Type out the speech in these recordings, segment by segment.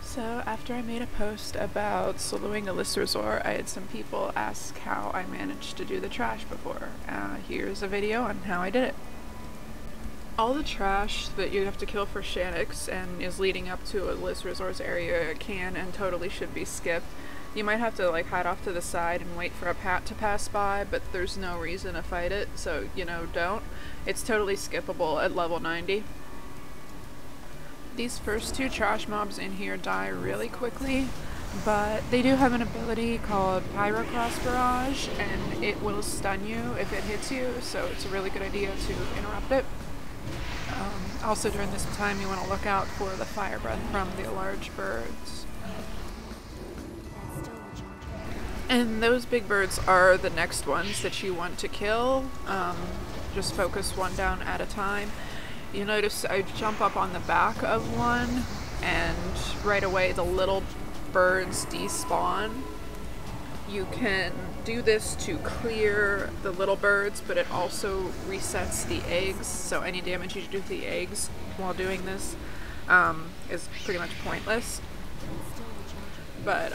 So after I made a post about soloing Alysrazor, I had some people ask how I managed to do the trash before. Here's a video on how I did it. All the trash that you have to kill for Shanix and is leading up to Alysrazor's area can and totally should be skipped. You might have to hide off to the side and wait for a pat to pass by, but there's no reason to fight it, so don't. It's totally skippable at level 90. These first two trash mobs in here die really quickly, but they do have an ability called Pyrocross Barrage, and it will stun you if it hits you, so it's a really good idea to interrupt it. Also during this time you want to look out for the fire breath from the large birds. And those big birds are the next ones that you want to kill. Just focus one down at a time. You notice I jump up on the back of one, and right away the little birds despawn. You can do this to clear the little birds, but it also resets the eggs, so any damage you do to the eggs while doing this is pretty much pointless. But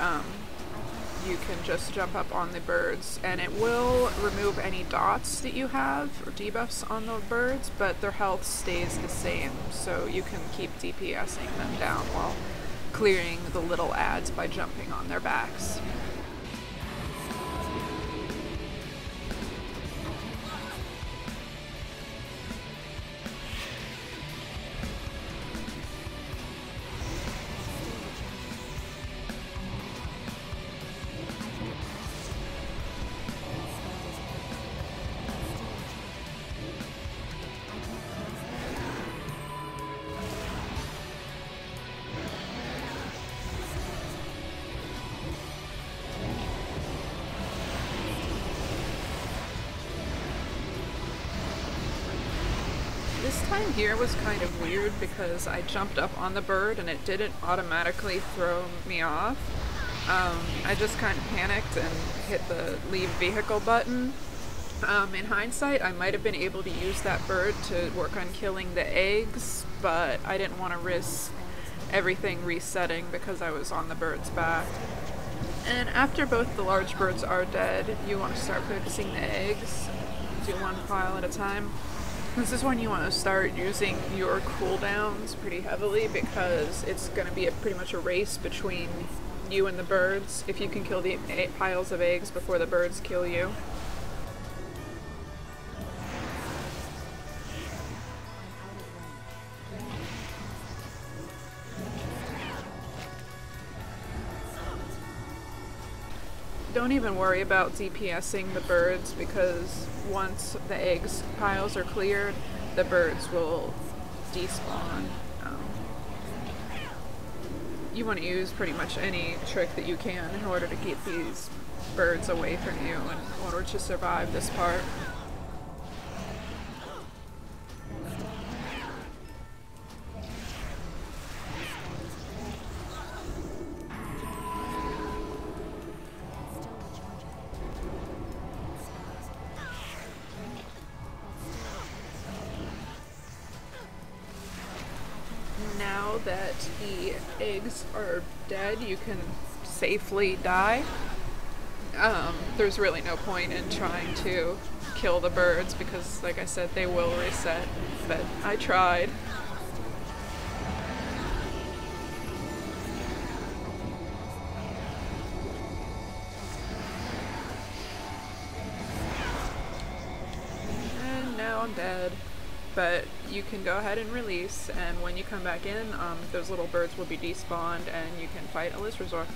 you can just jump up on the birds, and it will remove any dots that you have or debuffs on the birds, but their health stays the same, so you can keep DPSing them down while clearing the little ads by jumping on their backs. This time here was kind of weird because I jumped up on the bird and it didn't automatically throw me off. I just kind of panicked and hit the leave vehicle button. In hindsight, I might have been able to use that bird to work on killing the eggs, but I didn't want to risk everything resetting because I was on the bird's back. And after both the large birds are dead, you want to start focusing the eggs. Do one pile at a time. This is when you want to start using your cooldowns pretty heavily because it's going to be pretty much a race between you and the birds if you can kill the piles of eggs before the birds kill you. Don't even worry about DPSing the birds because once the eggs piles are cleared, the birds will despawn. You want to use pretty much any trick that you can in order to keep these birds away from you in order to survive this part. Now that the eggs are dead, you can safely die. There's really no point in trying to kill the birds because, like I said, they will reset, but I tried. And now I'm dead. But you can go ahead and release, and when you come back in, those little birds will be despawned and you can fight Alysrazor.